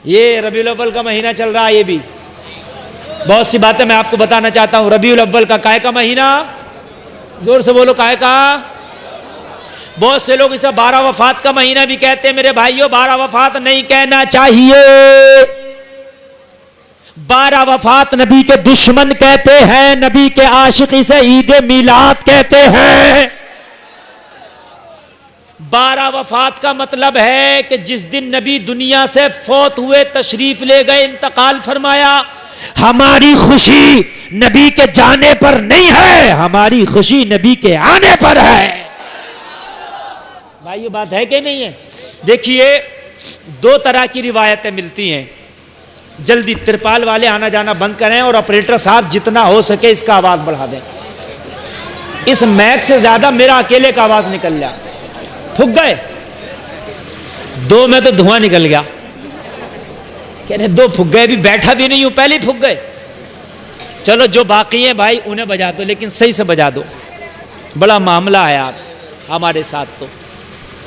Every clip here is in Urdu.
یہ ربیع الاول کا مہینہ چل رہا ہے، یہ بھی بہت سی باتیں میں آپ کو بتانا چاہتا ہوں۔ ربیع الاول کا کائے کا مہینہ؟ زور سے بولو، کائے کا؟ بہت سے لوگ اسے 12 وفات کا مہینہ بھی کہتے ہیں۔ میرے بھائیوں، 12 وفات نہیں کہنا چاہیے، 12 وفات نبی کے دشمن کہتے ہیں، نبی کے عاشق اسے عید میلاد کہتے ہیں۔ 12 وفات کا مطلب ہے کہ جس دن نبی دنیا سے فوت ہوئے، تشریف لے گئے، انتقال فرمایا، ہماری خوشی نبی کے جانے پر نہیں ہے، ہماری خوشی نبی کے آنے پر ہے۔ بھائی یہ بات ہے کہ نہیں ہے؟ دیکھیے، 2 طرح کی روایتیں ملتی ہیں۔ جلدی ترپال والے آنا جانا بند کریں اور آپریٹر صاحب جتنا ہو سکے اس کا آواز بڑھا دیں۔ اس میک سے زیادہ میرا اکیلے کا آواز نکل جائے۔ پھک گئے 2 میں تو دھواں نکل گیا، کہہ رہے 2 پھک گئے، ابھی بیٹھا بھی نہیں ہوں پہلے ہی پھک گئے۔ چلو جو باقی ہیں بھائی انہیں بجا دو، لیکن صحیح سے بجا دو، بڑا معاملہ ہے آپ ہمارے ساتھ۔ تو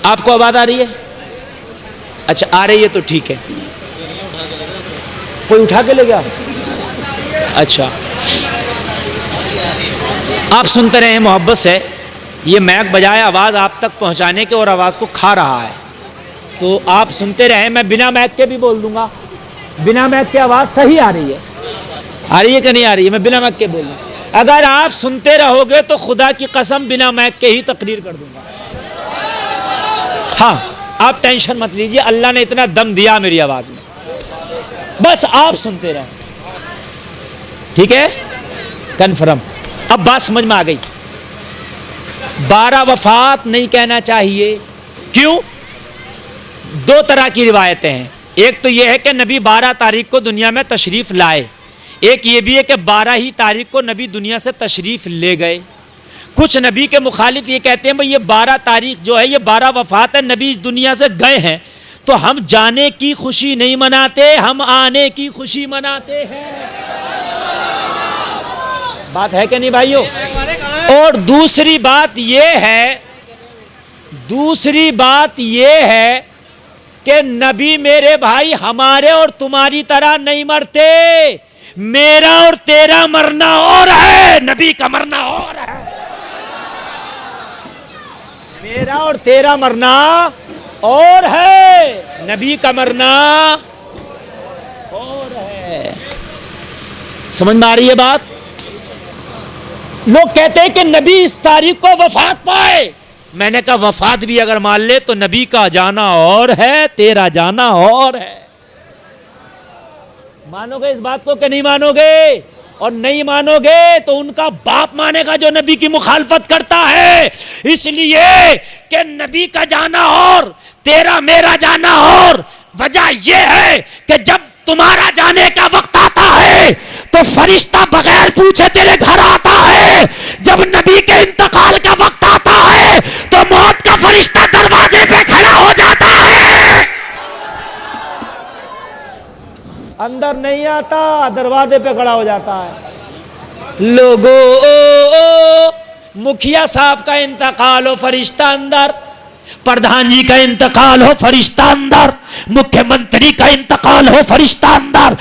آپ کو آواز آ رہی ہے؟ اچھا آ رہی ہے تو ٹھیک ہے۔ کوئی اٹھا کے لے گیا؟ اچھا آپ سنتے رہے ہیں محبت سے، یہ میک بجائے آواز آپ تک پہنچانے کے اور آواز کو کھا رہا ہے، تو آپ سنتے رہیں۔ میں بنا میک کے بھی بول دوں گا، بنا میک کے آواز صحیح آ رہی ہے کہ نہیں آ رہی ہے؟ میں بنا میک کے بول دوں گا۔ اگر آپ سنتے رہو گے تو خدا کی قسم بنا میک کے ہی تقریر کر دوں گا۔ ہاں آپ ٹینشن مت لیجیے، اللہ نے اتنا دم دیا میری آواز میں، بس آپ سنتے رہیں، ٹھیک ہے؟ کنفرم۔ اب بات سمجھ میں آ گئی۔ 12 وفات نہیں کہنا چاہیے، کیوں؟ 2 طرح کی روایتیں ہیں۔ ایک تو یہ ہے کہ نبی 12 تاریخ کو دنیا میں تشریف لائے، ایک یہ بھی ہے کہ 12 ہی تاریخ کو نبی دنیا سے تشریف لے گئے۔ کچھ نبی کے مخالف یہ کہتے ہیں بھئی یہ 12 تاریخ جو ہے یہ 12 وفات ہے، نبی اس دنیا سے گئے ہیں، تو ہم جانے کی خوشی نہیں مناتے، ہم آنے کی خوشی مناتے ہیں۔ بات ہے کہ نہیں بھائیو؟ اور دوسری بات یہ ہے کہ نبی میرے بھائی ہمارے اور تمہاری طرح نہیں مرتے، میرا اور تیرا مرنا اور ہے، نبی کا مرنا اور ہے۔ میرا اور تیرا مرنا اور ہے، نبی کا مرنا اور ہے۔ سمجھ میں آ رہی ہے بات؟ لوگ کہتے ہیں کہ نبی اس تاریخ کو وفات پائے، میں نے کہا وفات بھی اگر مان لے تو نبی کا جانا اور ہے، تیرا جانا اور ہے۔ مانو گے اس بات کو کہ نہیں مانو گے؟ اور نہیں مانو گے تو ان کا باپ مانے گا جو نبی کی مخالفت کرتا ہے، اس لیے کہ نبی کا جانا اور تیرا میرا جانا اور۔ وجہ یہ ہے کہ جب تمہارا جانے کا وقت آتا ہے تو فرشتہ بغیر پوچھے تیرے گھر آتا ہے، جب نبی کے انتقال کا وقت آتا ہے تو موت کا فرشتہ دروازے پہ کھڑا ہو جاتا ہے، اندر نہیں آتا، دروازے پہ کھڑا ہو جاتا ہے۔ لوگو مکھیا صاحب کا انتقال ہو، فرشتہ اندر، پردھان جی کا انتقال ہو، فرشتہ اندر، مکھیہ منتری کا انتقال ہو، فرشتہ اندر،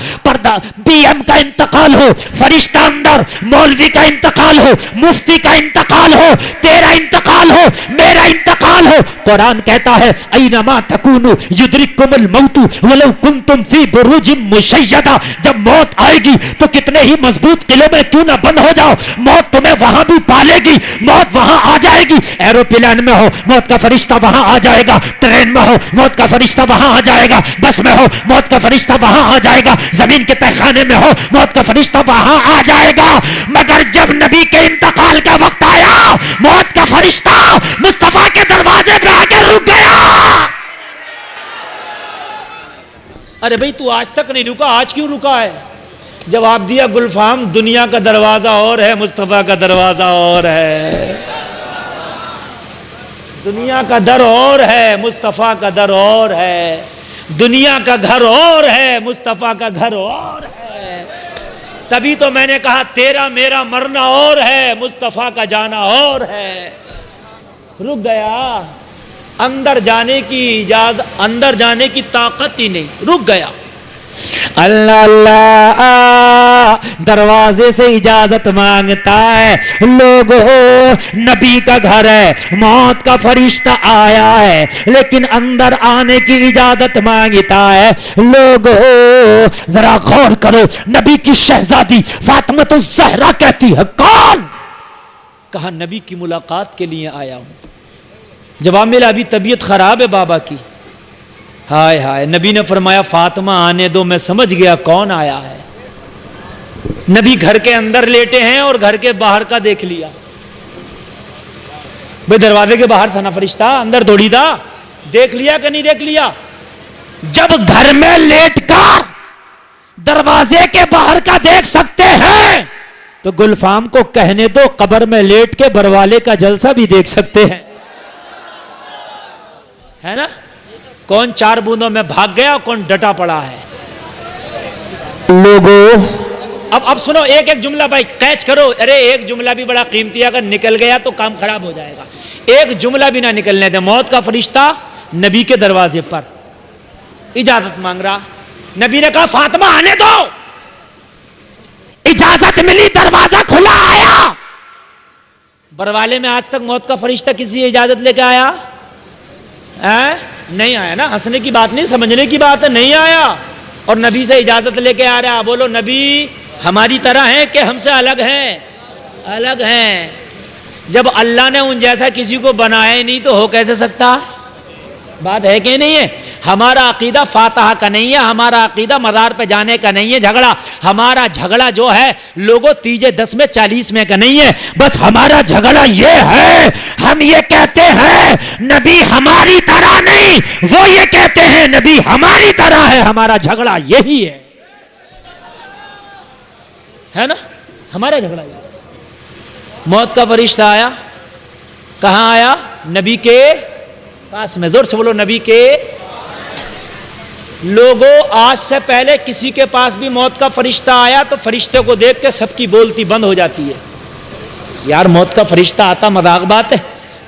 پی ایم کا انتقال ہو، فرشتہ اندر، مولوی کا انتقال ہو، مفتی کا انتقال ہو، تیرا انتقال ہو، میرا انتقال ہو۔ قرآن کہتا ہے اینما تکونوا یدرککم الموت ولو کنتم فی بروج مشیدہ، جب موت آئے گی تو کتنے ہی مضبوط قلعے میں کیوں نہ بند ہو جاؤ، موت تمہیں وہاں بھی پالے گی، موت وہاں آ جائے گی۔ ایروپلین میں ہو موت کا فرشتہ وہاں آ جائے گا، ٹرین میں ہو موت کا فرشتہ وہاں آ جائے گا، بس میں ہو موت کا فرشتہ وہاں آ جائے گا، زمین کے تہخانے میں ہو موت کا فرشتہ وہاں آ جائے گا۔ مگر جب نبی کے انتقال کا وقت آیا، موت کا فرشتہ مصطفیٰ کے دروازے پہ آ کے رک گیا۔ ارے بھئی تو آج تک نہیں رکا، آج کیوں رکا ہے؟ جواب دیا گلفام، دنیا کا دروازہ اور ہے، مصطفیٰ کا دروازہ اور ہے۔ دنیا کا در اور ہے، مصطفیٰ کا در اور ہے۔ دنیا کا گھر اور ہے، مصطفیٰ کا گھر اور ہے۔ تبھی تو میں نے کہا تیرا میرا مرنا اور ہے، مصطفیٰ کا جانا اور ہے۔ رک گیا، اندر جانے کی طاقت ہی نہیں، رک گیا۔ اللہ اللہ دروازے سے اجازت مانگتا ہے. لوگوں نبی کا گھر ہے, موت کا فرشتہ آیا ہے لیکن اندر آنے کی اجازت مانگتا ہے. لوگوں ذرا غور کرو, نبی کی شہزادی فاطمہ الزہرا کہتی ہے کون؟ کہا نبی کی ملاقات کے لیے آیا ہوں. جواب ملا ابھی طبیعت خراب ہے بابا کی. ہائے ہائے, نبی نے فرمایا فاطمہ آنے دو, میں سمجھ گیا کون آیا ہے. نبی گھر کے اندر لیٹے ہیں اور گھر کے باہر کا دیکھ لیا. بھئی دروازے کے باہر تھا نا فرشتہ, اندر تھوڑی تھا. دیکھ لیا کہ نہیں دیکھ لیا؟ جب گھر میں لیٹ کر دروازے کے باہر کا دیکھ سکتے ہیں تو گلفام کو کہنے دو قبر میں لیٹ کے بروالے کا جلسہ بھی دیکھ سکتے ہیں, ہے نا؟ کون 4 بوندوں میں بھاگ گیا, کون ڈٹا پڑا ہے. لوگوں اب سنو ایک ایک جملہ بھائی کیچ کرو. ارے ایک جملہ بھی بڑا قیمتی ہے, اگر نکل گیا تو کام خراب ہو جائے گا. ایک جملہ بھی نہ نکلنے دے. موت کا فرشتہ نبی کے دروازے پر اجازت مانگ رہا. نبی نے کہا فاطمہ آنے دو. اجازت ملی, دروازہ کھلا, آیا. بروالے میں آج تک موت کا فرشتہ کسی اجازت لے کے آیا نہیں آیا نا. ہنسنے کی بات نہیں, سمجھنے کی بات ہے. نہیں آیا اور نبی سے اجازت لے کے آ رہا. بولو نبی ہماری طرح ہیں کہ ہم سے الگ ہیں؟ الگ ہیں. جب اللہ نے ان جیسا کسی کو بنایا ہی نہیں تو ہو کیسے سکتا؟ بات ہے کہ نہیں ہے؟ ہمارا عقیدہ فاتحہ کا نہیں ہے, ہمارا عقیدہ مزار پہ جانے کا نہیں ہے جھگڑا. ہمارا جھگڑا جو ہے لوگوں تیجے 10 میں 40 میں کا نہیں ہے. بس ہمارا جھگڑا یہ ہے, ہم یہ کہتے ہیں نبی ہماری طرح نہیں, وہ یہ کہتے ہیں نبی ہماری طرح ہے. ہمارا جھگڑا یہی ہے نا, ہمارا جھگڑا یہی. موت کا فرشتہ آیا, کہاں آیا؟ نبی کے پاس میں. زور سے بولو نبی کے. لوگوں آج سے پہلے کسی کے پاس بھی موت کا فرشتہ آیا تو فرشتے کو دیکھ کے سب کی بولتی بند ہو جاتی ہے. یار موت کا فرشتہ آتا مذاق بات ہے.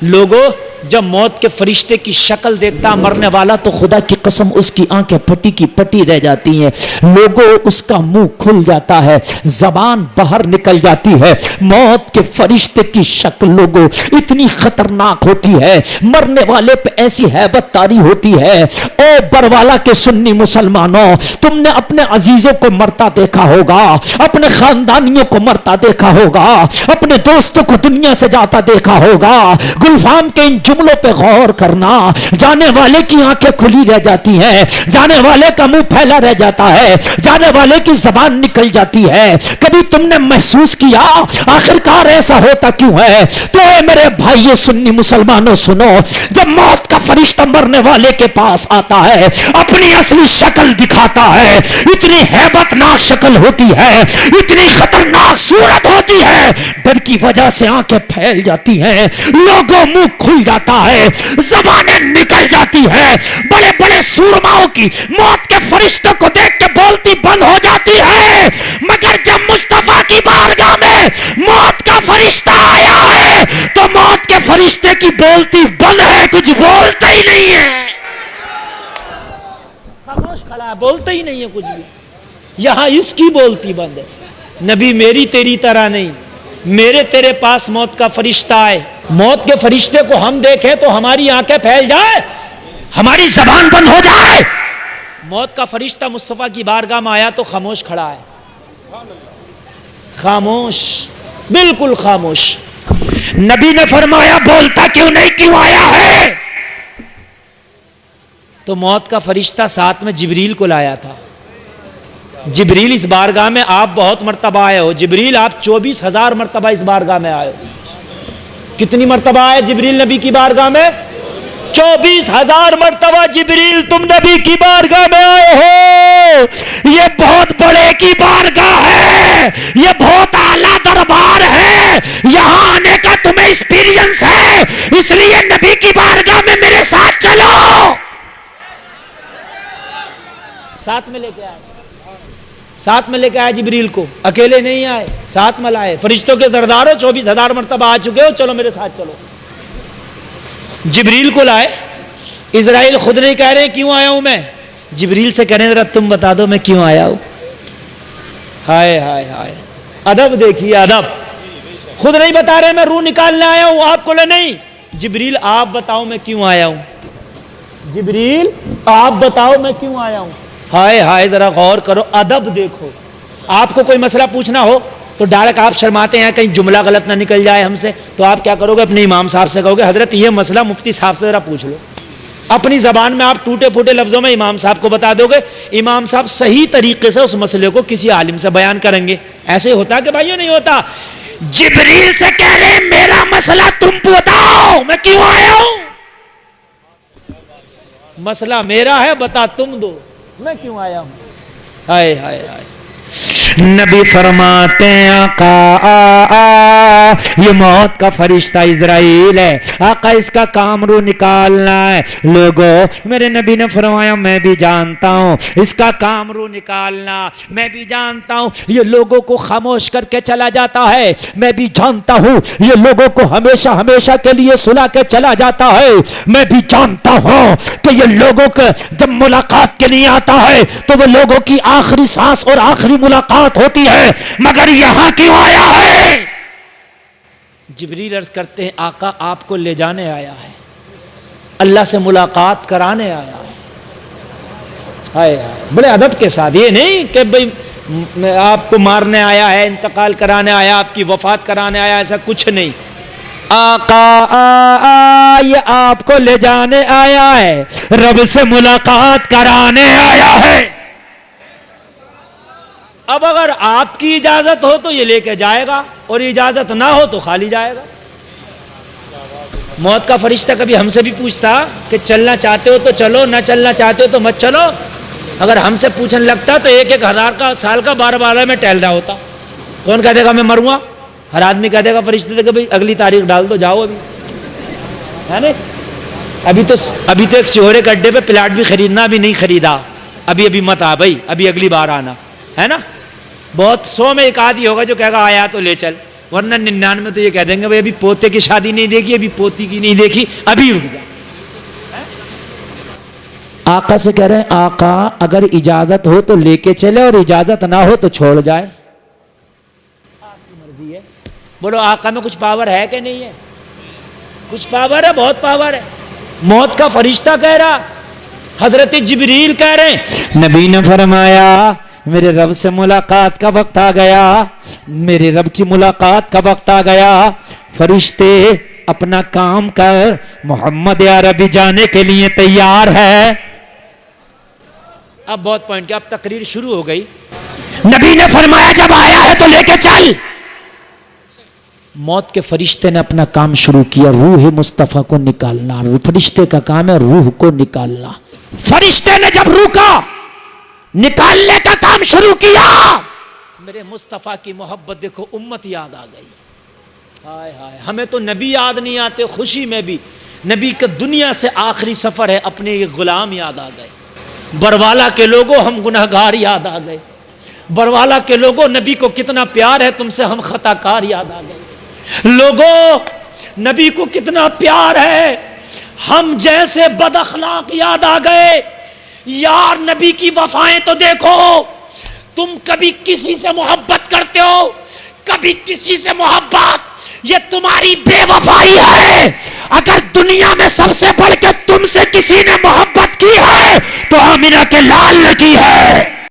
لوگوں جب موت کے فرشتے کی شکل دیکھتا مرنے والا تو خدا کی قسم اس کی آنکھیں پٹی کی پٹی رہ جاتی ہیں. لوگوں اس کا منہ کھل جاتا ہے, زبان باہر نکل جاتی ہے. موت کے فرشتے کی شکل لوگوں اتنی خطرناک ہوتی ہے, مرنے والے پہ ایسی ہیبت طاری ہوتی ہے. او بروالا کے سنی مسلمانوں, تم نے اپنے عزیزوں کو مرتا دیکھا ہوگا, اپنے خاندانیوں کو مرتا دیکھا ہوگا, اپنے دوستوں کو دنیا سے جاتا دیکھا ہوگا. گلفام کے ان جملوں پہ غور کرنا. جانے والے کی آنکھیں کھلی رہ جاتی ہیں, جانے والے کا منہ پھیلا رہ جاتا ہے, جانے والے کی زبان نکل جاتی ہے. کبھی تم نے محسوس کیا آخرکار ایسا ہوتا کیوں ہے؟ تو اے میرے بھائی سنی مسلمانوں سنو, جب موت کا فرشتہ مرنے والے کے پاس آتا ہے اپنی اصلی شکل دکھاتا ہے. اتنی ہیبت ناک شکل ہوتی ہے, اتنی خطرناک صورت ہوتی ہے, ڈر کی وجہ سے آنکھیں پھیل جاتی ہیں, لوگوں منہ کھل جاتا ہے, زبانیں نکل جاتی ہے. بڑے بڑے سورماؤں کی موت کے فرشتے کو دیکھ کے بولتی بند ہو جاتی ہے. مگر جب مصطفیٰ کی بارگاہ میں موت کا فرشتہ آیا ہے تو موت کے فرشتے کی بولتی بند ہے, کچھ بولتا ہی نہیں ہے, خاموش کھڑا ہے, بولتا ہی نہیں ہے کچھ بھی. یہاں اس کی بولتی بند ہے. نبی میری تیری طرح نہیں, میرے تیرے پاس موت کا فرشتہ آئے, موت کے فرشتے کو ہم دیکھیں تو ہماری آنکھیں پھیل جائے, ہماری زبان بند ہو جائے. موت کا فرشتہ مصطفیٰ کی بارگاہ میں آیا تو خاموش کھڑا ہے, خاموش, بالکل خاموش. نبی نے فرمایا بولتا کیوں نہیں, کیوں آیا ہے؟ تو موت کا فرشتہ ساتھ میں جبریل کو لایا تھا. جبریل اس بارگاہ میں آپ بہت مرتبہ آئے ہو. جبریل آپ 24,000 مرتبہ اس بارگاہ میں آئے ہو. کتنی مرتبہ آئے جبریل نبی کی بارگاہ میں؟ 24,000 مرتبہ جبریل تم نبی کی بارگاہ میں آئے ہو. یہ بہت بڑے کی بارگاہ ہے, یہ بہت اعلیٰ دربار ہے, یہاں آنے کا تمہیں ایکسپیرینس ہے, اس لیے نبی کی بارگاہ میں میرے ساتھ چلو. ساتھ میں لے کے آئے, ساتھ میں لے کے آئے جبریل کو, اکیلے نہیں آئے, ساتھ میں لائے. فرشتوں کے سرداروں 24,000 مرتبہ آ چکے ہو, چلو میرے ساتھ چلو. جبریل کو لائے. اسرائیل خود نہیں کہہ رہے کیوں آیا ہوں میں, جبریل سے کہنے ذرا تم بتا دو میں کیوں آیا ہوں. ہائے ہائے ہائے, ادب دیکھیے ادب. خود نہیں بتا رہے میں روح نکالنے آیا ہوں, آپ کو لے نہیں. جبریل آپ بتاؤ میں کیوں آیا ہوں, جبریل آپ بتاؤ میں کیوں آیا ہوں. ہائے ہائے, ذرا غور کرو, ادب دیکھو. آپ کو کوئی مسئلہ پوچھنا ہو تو ڈائریکٹ آپ شرماتے ہیں کہیں جملہ غلط نہ نکل جائے ہم سے, تو آپ کیا کرو گے, اپنے امام صاحب سے کہو گے حضرت یہ مسئلہ مفتی صاحب سے ذرا پوچھ لو. اپنی زبان میں آپ ٹوٹے پھوٹے لفظوں میں امام صاحب کو بتا دو گے, امام صاحب صحیح طریقے سے اس مسئلے کو کسی عالم سے بیان کریں گے. ایسے ہوتا کہ بھائیو نہیں ہوتا. جبریل سے کہہ رہے میرا مسئلہ تم بتاؤ میں کیوں آیا ہوں, مسئلہ میرا ہے بتا تم دو میں کیوں آیا ہوں. ہائے ہائے ہائے. نبی فرماتے ہیں آقا یہ موت کا فرشتہ عزرائیل ہے, آقا اس کا کام روح نکالنا ہے. لوگوں میرے نبی نے فرمایا میں بھی جانتا ہوں اس کا کام روح نکالنا, میں بھی جانتا ہوں یہ لوگوں کو خاموش کر کے چلا جاتا ہے, میں بھی جانتا ہوں یہ لوگوں کو ہمیشہ ہمیشہ کے لیے سلا کے چلا جاتا ہے, میں بھی جانتا ہوں کہ یہ لوگوں کو جب ملاقات کے لیے آتا ہے تو وہ لوگوں کی آخری سانس اور آخری ملاقات ہوتی ہے, مگر یہاں کیوں آیا ہے. جبریل عرض کرتے ہیں آقا آپ کو لے جانے آیا ہے, اللہ سے ملاقات کرانے آیا ہے. ہائے ہائے, بڑے ادب کے ساتھ, یہ نہیں کہ بھئی آپ کو مارنے آیا ہے, انتقال کرانے آیا, آپ کی وفات کرانے آیا, ایسا کچھ نہیں. آقا یہ آپ کو لے جانے آیا ہے, رب سے ملاقات کرانے آیا ہے. اب اگر آپ کی اجازت ہو تو یہ لے کے جائے گا, اور اجازت نہ ہو تو خالی جائے گا. موت کا فرشتہ کبھی ہم سے بھی پوچھتا کہ چلنا چاہتے ہو تو چلو, نہ چلنا چاہتے ہو تو مت چلو. اگر ہم سے پوچھنے لگتا تو 1,000 کا سال کا 12 میں ٹہل رہا ہوتا. کون کہہ دے گا میں مروں گا, ہر آدمی کہہ دے گا فرشتے سے کہ بھئی اگلی تاریخ ڈال دو, جاؤ ابھی, ہے نا. ابھی تو ایک سیہورے کے اڈے پہ پلاٹ بھی خریدنا, ابھی نہیں خریدا, ابھی مت آ بھائی, ابھی اگلی بار آنا, ہے نا. بہت 100 میں ایک آدھی ہوگا جو کہے گا آیا تو لے چل, ورنہ 99 تو یہ کہہ دیں گے بھئی ابھی پوتے کی شادی نہیں دیکھی, ابھی پوتی کی نہیں دیکھی, ابھی رک جا. آقا سے کہہ رہے ہیں آقا اگر اجازت ہو تو لے کے چلے, اور اجازت نہ ہو تو چھوڑ جائے, آپ کی مرضی ہے. بولو آقا میں کچھ پاور ہے کہ نہیں ہے؟ کچھ پاور ہے, بہت پاور ہے. موت کا فرشتہ کہہ رہا, حضرت جبریل کہہ رہے ہیں نبی نے فرمایا میرے رب سے ملاقات کا وقت آ گیا, میرے رب کی ملاقات کا وقت آ گیا. فرشتے اپنا کام کر, محمد عربی جانے کے لیے تیار ہے. اب بہت پوائنٹ کیا, اب تقریر شروع ہو گئی. نبی نے فرمایا جب آیا ہے تو لے کے چل. موت کے فرشتے نے اپنا کام شروع کیا, روح مصطفیٰ کو نکالنا. فرشتے کا کام ہے روح کو نکالنا. فرشتے نے جب روح کا نکالنے کا کام شروع کیا, میرے مصطفیٰ کی محبت دیکھو, امت یاد آ گئی. ہائے ہائے, ہمیں تو نبی یاد نہیں آتے خوشی میں بھی, نبی کا دنیا سے آخری سفر ہے, اپنے یہ غلام یاد آ گئے. بروالا کے لوگوں ہم گناہگار یاد آ گئے. بروالا کے لوگوں نبی کو کتنا پیار ہے, تم سے ہم خطا کار یاد آ گئے. لوگوں نبی کو کتنا پیار ہے, ہم جیسے بد اخلاق یاد آ گئے. یار نبی کی وفائیں تو دیکھو, تم کبھی کسی سے محبت کرتے ہو, کبھی کسی سے محبت, یہ تمہاری بے وفائی ہے. اگر دنیا میں سب سے بڑھ کے تم سے کسی نے محبت کی ہے تو آمینہ کے لال نے کی ہے.